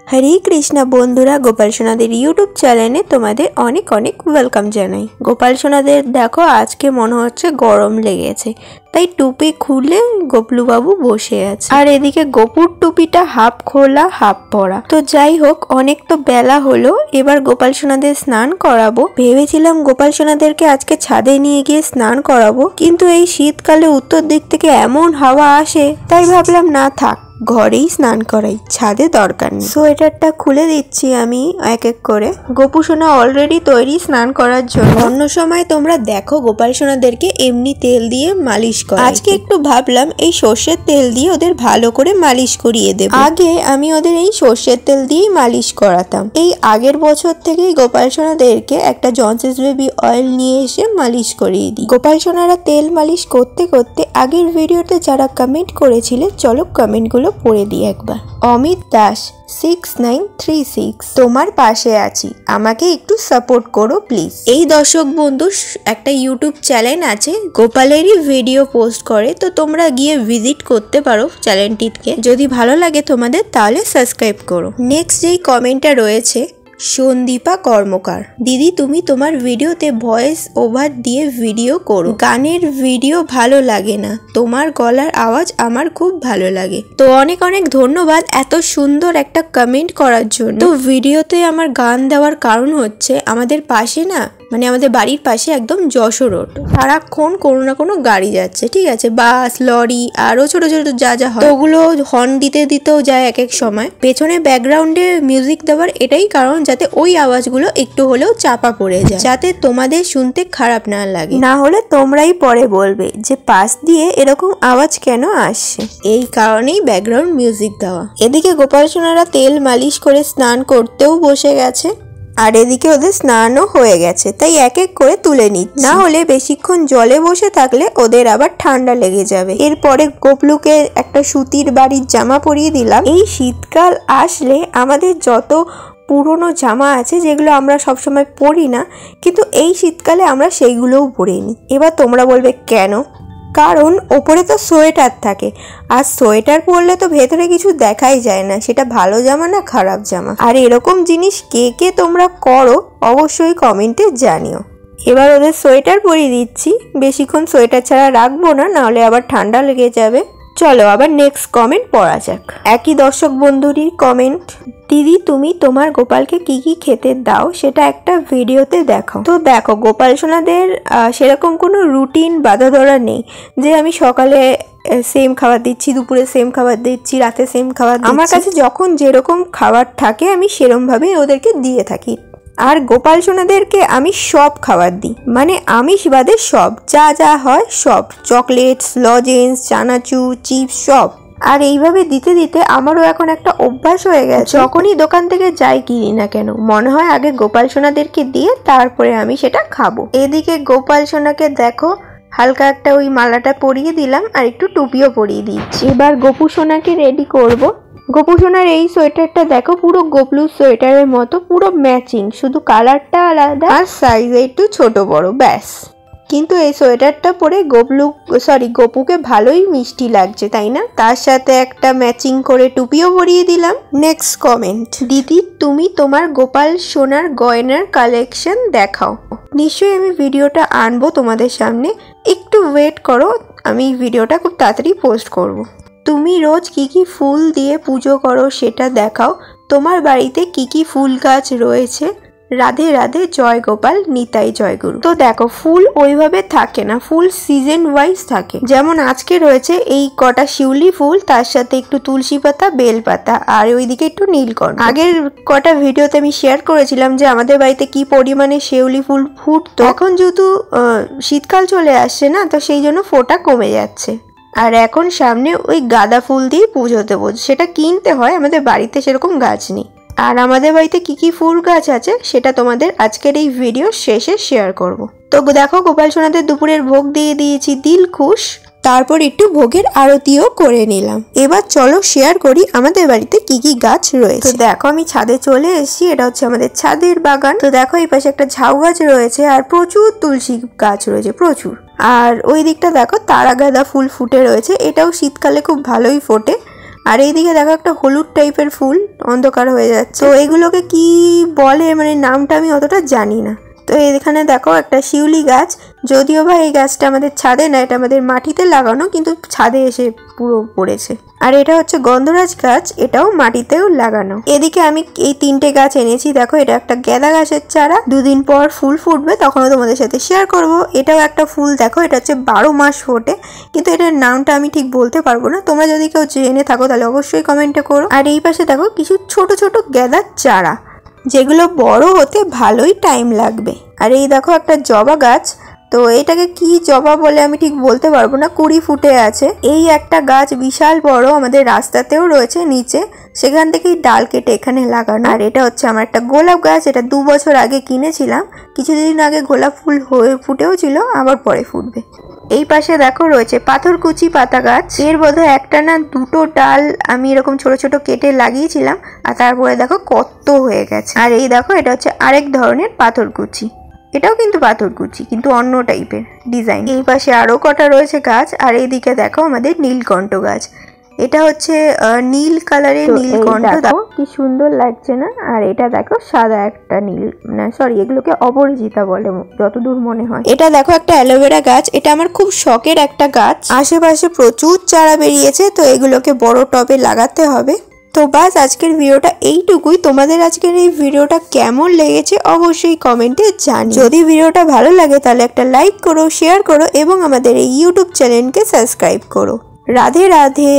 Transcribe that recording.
हरे कृष्णा बंधुरा गोपाल सोनादेर यूट्यूब चैनेले तुम्हादेर अनेक अनेक वेलकम जानाई। गोपाल सोनादेर देखो आज के मन होच्छे गरम लेगेछे ताई टुपी खुले गोपलू बाबू बसे आछे और एदिके गोपुर टुपिटा हाफ खोला हाफ परा। तो जाई होक अनेक तो बेला हलो एबार गोपाल सोनादेर स्नान कराबो। भेबेछिलाम गोपाल सोनादेरके आजके छादे निये गिये स्नान कराबो, किन्तु एई शीतकाले उत्तर दिक थेके एमन हावा आसे ताई भाबलाम ना थाक घरेई स्नान कराई, छादे दरकार नेই। সোয়েটারটা খুলে দিচ্ছি আমি এক এক করে। গোপু সোনা অলরেডি তৈরি স্নান করার জন্য। অন্য সময় তোমরা দেখো গোপাল সোনাদেরকে এমনি তেল দিয়ে মালিশ করে, আজকে একটু ভাবলাম এই সরষের তেল দিয়ে ওদের ভালো করে মালিশ করিয়ে দেব। আগে আমি ওদের এই সরষের তেল দিয়েই মালিশ করাতাম। এই আগের বছর থেকেই গোপাল সোনাদেরকে একটা জনসেস বেবি অয়েল নিয়ে এসে মালিশ করিয়ে দিই। গোপাল সোনারা তেল মালিশ করতে করতে আগের ভিডিওতে যারা কমেন্ট করেছিলে চলো কমেন্টগুলো পড়ে দিই একবার। অমিত দাস 6936 তোমার পাশে আছি, আমাকে একটু সাপোর্ট করো প্লিজ। এই দর্শক বন্ধু একটা ইউটিউব চ্যানেল আছে, গোপালেরই ভিডিও পোস্ট করে, তো তোমরা গিয়ে ভিজিট করতে পারো চ্যানেলটিকে। যদি ভালো লাগে তোমাদের তাহলে সাবস্ক্রাইব করো। নেক্সট যেই কমেন্টটা রয়েছে সন্দীপা কর্মকার, দিদি তুমি তোমার ভিডিওতে ভয়েস ওভার দিয়ে ভিডিও করো, গানের ভিডিও ভালো লাগে না, তোমার গলার আওয়াজ আমার খুব ভালো লাগে। তো অনেক অনেক ধন্যবাদ এত সুন্দর একটা কমেন্ট করার জন্য। তো ভিডিওতে আমার গান দেওয়ার কারণ হচ্ছে আমাদের পাশে না, মানে আমাদের বাড়ির পাশে একদম যশোর রোড, সারাক্ষণ কোনো না কোনো গাড়ি যাচ্ছে, ঠিক আছে, বাস লরি আরো ছোট ছোট যা যা হয় ওগুলো হর্ন দিতে দিতেও যায় এক এক সময়। পেছনে ব্যাকগ্রাউন্ডে মিউজিক দেওয়ার এটাই কারণ যাতে ওই আওয়াজগুলো একটু হলেও চাপা পড়ে যায়, যাতে তোমাদের শুনতে খারাপ না লাগে, না হলে তোমরাই পরে বলবে যে পাশ দিয়ে এরকম আওয়াজ কেন আসছে। এই কারণেই ব্যাকগ্রাউন্ড মিউজিক দেওয়া। এদিকে গোপাল সোনারা তেল মালিশ করে স্নান করতেও বসে গেছে আর এদিকে ওদের স্নানও হয়ে গেছে, তাই এক এক করে তুলে নিচ্ছি, না হলে বেশিক্ষণ জলে বসে থাকলে ওদের আবার ঠান্ডা লেগে যাবে। এরপরে গোপলুকে একটা সুতির বাড়ির জামা পরিয়ে দিলাম। এই শীতকাল আসলে আমাদের যত পুরনো জামা আছে যেগুলো আমরা সবসময় পরি না, কিন্তু এই শীতকালে আমরা সেইগুলোও পরে নিই। এবার তোমরা বলবে কেন? কারণ ওপরে তো সোয়েটার থাকে, আর সোয়েটার পরলে তো ভেতরে কিছু দেখাই যায় না, সেটা ভালো জামা না খারাপ জামা। আর এরকম জিনিস কে কে তোমরা করো অবশ্যই কমেন্টে জানিও। এবার ওদের সোয়েটার পরিয়ে দিচ্ছি, বেশিক্ষণ সোয়েটার ছাড়া রাখবো না, নাহলে আবার ঠান্ডা লেগে যাবে। চলো আবার নেক্সট কমেন্ট পড়া যাক। একই দর্শক বন্ধুরই কমেন্ট, দিদি তুমি তোমার গোপালকে কি কি খেতে দাও সেটা একটা ভিডিওতে দেখাও। তো দেখো গোপাল সোনাদের সেরকম কোনো রুটিন বাঁধা ধরা নেই যে আমি সকালে সেম খাবার দিচ্ছি, দুপুরে সেম খাবার দিচ্ছি, রাতে সেম খাবার দিচ্ছি। আমার কাছে যখন যেরকম খাবার থাকে আমি সেরকমভাবেই ওদেরকে দিয়ে থাকি। আর গোপাল সোনাদেরকে আমি সব খাবার দিই, মানে আমিষ বাদে সব, যা যা হয় সব, চকলেটস, লজেন্স, চানাচুর, চিপস সব। আর এইভাবে দিতে দিতে আমারও এখন একটা অভ্যাস হয়ে গেছে, যখনই দোকান থেকে যাই কিনি না কেন মনে হয় আগে গোপাল সোনাদেরকে দিয়ে তারপরে আমি সেটা খাবো। এদিকে গোপাল সোনাকে দেখো হালকা একটা ওই মালাটা পরিয়ে দিলাম আর একটু টুপিও পরিয়ে দিচ্ছি। এবার গোপু সোনাকে রেডি করব। গোপু সোনার এই সোয়েটারটা দেখো পুরো গোপলুর সোয়েটারের মতো, পুরো ম্যাচিং, শুধু কালারটা আলাদা আর সাইজে একটু ছোট বড় ব্যাস। কিন্তু এই সোয়েটারটা পরে গোপুকে ভালোই মিষ্টি লাগছে, তাই না? তার সাথে একটা ম্যাচিং করে টুপিও পরিয়ে দিলাম। নেক্সট কমেন্ট, দিদি তুমি তোমার গোপাল সোনার গয়নার কালেকশন দেখাও। নিশ্চয়ই আমি ভিডিওটা আনবো তোমাদের সামনে, একটু ওয়েট করো, আমি ভিডিওটা খুব তাড়াতাড়ি পোস্ট করব। তুমি রোজ কি কি ফুল দিয়ে পুজো করো সেটা দেখাও, তোমার বাড়িতে কি কি ফুল গাছ রয়েছে, রাধে রাধে, জয় গোপাল, নিতাই জয়গুরু। তো দেখো ফুল ওইভাবে থাকে না, ফুল সিজন ওয়াইজ থাকে। যেমন আজকে রয়েছে এই কটা শিউলি ফুল, তার সাথে একটু তুলসী পাতা, বেল পাতা, আর ওইদিকে একটু নীলকণ্ঠ। আগের কটা ভিডিওতে আমি শেয়ার করেছিলাম যে আমাদের বাড়িতে কি পরিমাণে শিউলি ফুল ফুটতো। এখন যেহেতু শীতকাল চলে আসছে না, তো সেই জন্য ফোটা কমে যাচ্ছে। আর এখন সামনে ওই গাঁদা ফুল দিয়ে পুজো দেবো, সেটা কিনতে হয়, আমাদের বাড়িতে সেরকম গাছ নেই। আর আমাদের বাড়িতে কি কি ফুল গাছ আছে সেটা তোমাদের আজকের এই ভিডিও শেষে শেয়ার করব। তো দেখো গোপাল সোনাদের দুপুরের ভোগ দিয়ে দিয়েছি দিলখুশ, তারপর একটু ভোগের আরতিও করে নিলাম। এবার চলো শেয়ার করি আমাদের বাড়িতে কি কি গাছ রয়েছে। তো দেখো আমি ছাদে চলে এসেছি, এটা হচ্ছে আমাদের ছাদের বাগান। তো দেখো এই পাশে একটা ঝাউ গাছ রয়েছে আর প্রচুর তুলসী গাছ রয়েছে, প্রচুর। আর ওই দিকটা দেখো তারা গাঁদা ফুল ফুটে রয়েছে, এটাও শীতকালে খুব ভালোই ফোটে। আর এইদিকে দেখো একটা হলুদ টাইপের ফুল, অন্ধকার হয়ে যাচ্ছে। তো এগুলোকে কি বলে মানে নামটা আমি অতটা জানি না। তো এখানে দেখো একটা শিউলি গাছ, যদিও বা এই গাছটা আমাদের ছাদে না, এটা আমাদের মাটিতে লাগানো, কিন্তু ছাদে এসে পুরো পড়েছে। আর এটা হচ্ছে গন্ধরাজ গাছ, এটাও মাটিতেও লাগানো। এদিকে আমি এই 3টে গাছ এনেছি। দেখো এটা একটা গেঁদা গাছের চারা, 2 দিন পর ফুল ফুটবে, তখনও তোমাদের সাথে শেয়ার করব। এটাও একটা ফুল, দেখো এটা হচ্ছে 12 মাস ফোটে, কিন্তু এটার নামটা আমি ঠিক বলতে পারবো না। তোমরা যদি কেউ জেনে থাকো তাহলে অবশ্যই কমেন্টে করো। আর এই পাশে দেখো কিছু ছোট ছোট গেঁদার চারা, যেগুলো বড় হতে ভালোই টাইম লাগবে। আর এই দেখো একটা জবা গাছ, তো এটাকে কি জবা বলে আমি ঠিক বলতে পারবো না, 20 ফুটে আছে। এই একটা গাছ বিশাল বড়, আমাদের রাস্তাতেও রয়েছে নিচে, সেখান থেকেই ডাল কেটে এখানে লাগানো। আর এটা হচ্ছে আমার একটা গোলাপ গাছ, এটা 2 বছর আগে কিনেছিলাম, কিছুদিন আগে গোলাপ ফুল হয়ে ফুটেও ছিল, আবার পরে ফুটবে। এই পাশে দেখো রয়েছে পাথরকুচি পাতা গাছ, এর বোধহয় একটা না 2টো ডাল আমি এরকম ছোট ছোট কেটে লাগিয়েছিলাম, আর তারপরে দেখো কত হয়ে গেছে। আর এই দেখো এটা হচ্ছে আরেক ধরনের পাথরকুচি, এটাও কিন্তু পাথরকুচি, কিন্তু অন্য টাইপের ডিজাইন। এই পাশে আরো কটা রয়েছে গাছ। আর এইদিকে দেখো আমাদের নীলকণ্ঠ গাছ, এটা হচ্ছে নীল কালারের নীলকণ্ঠ, দেখো কি সুন্দর লাগছে না। আর এটা দেখো সাদা একটা নীল, না সরি এগুলোকে অপরাজিতা বলে যতদূর মনে হয়। এটা দেখো একটা অ্যালোভেরা গাছ, এটা আমার খুব শখের একটা গাছ। আশেপাশে প্রচুর চারা বেরিয়েছে, তো এগুলোকে বড় টবে লাগাতে হবে। তো বাস আজকের ভিডিওটা এইটুকুই। তোমাদের আজকের এই ভিডিওটা কেমন লেগেছে অবশ্যই কমেন্টে জানিও। যদি ভিডিওটা ভালো লাগে তাহলে একটা লাইক করো, শেয়ার করো এবং আমাদের এই ইউটিউব চ্যানেলকে সাবস্ক্রাইব করো। রাধে রাধে।